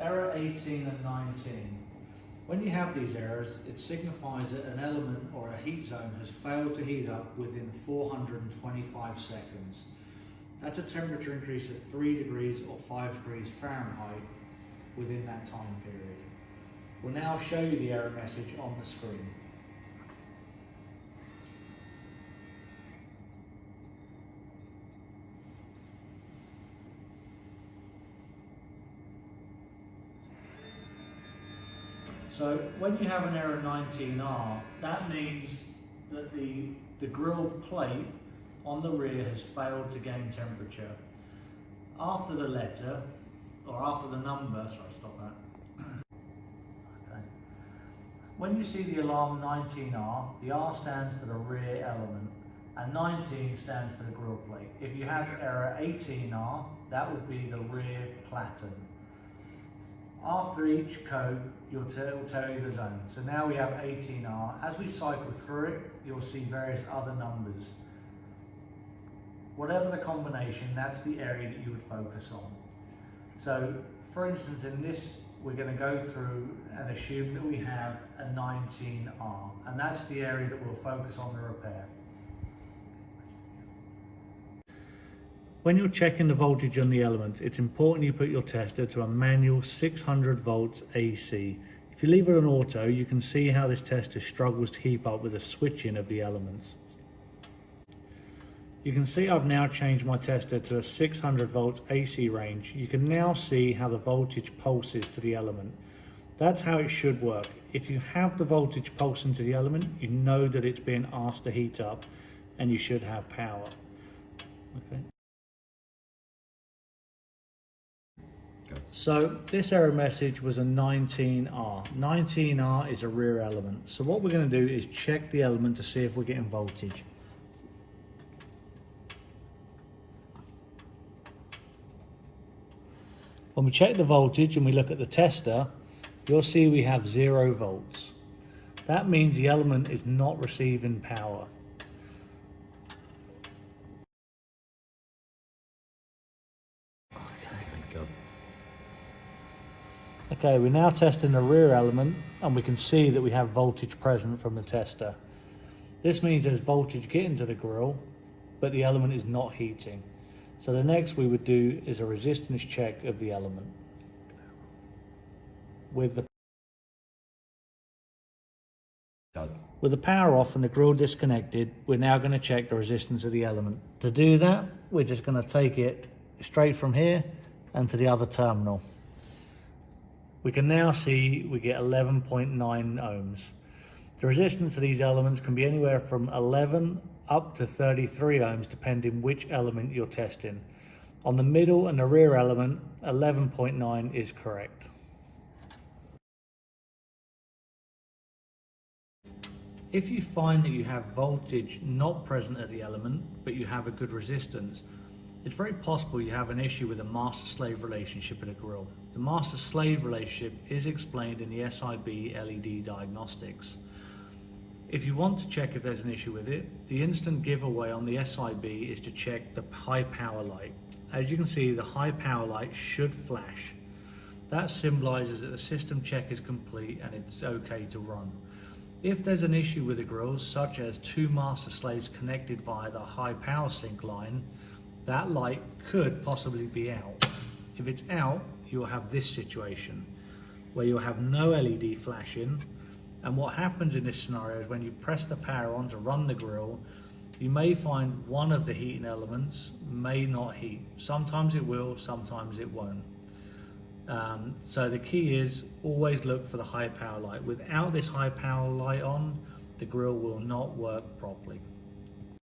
error 18 and 19. When you have these errors, it signifies that an element or a heat zone has failed to heat up within 425 seconds. That's a temperature increase of 3 degrees or 5 degrees Fahrenheit within that time period. We'll now show you the error message on the screen. So when you have an error 19R, that means that the grill plate on the rear has failed to gain temperature. After the letter, or after the number, sorry, stop that. Okay. When you see the alarm 19R, the R stands for the rear element, and 19 stands for the grill plate. If you have error 18R, that would be the rear platen. After each code, it will tell you the zone. So now we have 18R. As we cycle through it, you'll see various other numbers. Whatever the combination, that's the area that you would focus on. So, for instance, in this, we're going to go through and assume that we have a 19R, and that's the area that we'll focus on the repair. When you're checking the voltage on the element, it's important you put your tester to a manual 600 volts AC. If you leave it on auto, you can see how this tester struggles to keep up with the switching of the elements. You can see I've now changed my tester to a 600 volts AC range. You can now see how the voltage pulses to the element. That's how it should work. If you have the voltage pulsing to the element, you know that it's being asked to heat up and you should have power. Okay. So this error message was a 19R. 19R is a rear element. So what we're going to do is check the element to see if we're getting voltage. When we check the voltage and we look at the tester, you'll see we have 0 volts. That means the element is not receiving power. Okay, we're now testing the rear element and we can see that we have voltage present from the tester. This means there's voltage getting to the grill, but the element is not heating. So the next we would do is a resistance check of the element. With the power off and the grill disconnected, we're now going to check the resistance of the element. To do that, we're just going to take it straight from here and to the other terminal. We can now see we get 11.9 ohms. The resistance of these elements can be anywhere from 11 up to 33 ohms depending which element you're testing. On the middle and the rear element, 11.9 is correct. If you find that you have voltage not present at the element, but you have a good resistance, it's very possible you have an issue with a master-slave relationship in a grill. The master-slave relationship is explained in the SIB LED diagnostics. If you want to check if there's an issue with it, the instant giveaway on the SIB is to check the high power light. As you can see, the high power light should flash. That symbolizes that the system check is complete and it's okay to run. If there's an issue with the grills, such as 2 master slaves connected via the high power sync line, that light could possibly be out. If it's out, you'll have this situation where you'll have no LED flashing, and what happens in this scenario is when you press the power on to run the grill, you may find one of the heating elements may not heat. Sometimes it will, sometimes it won't. So the key is always look for the high power light. Without this high power light on, the grill will not work properly.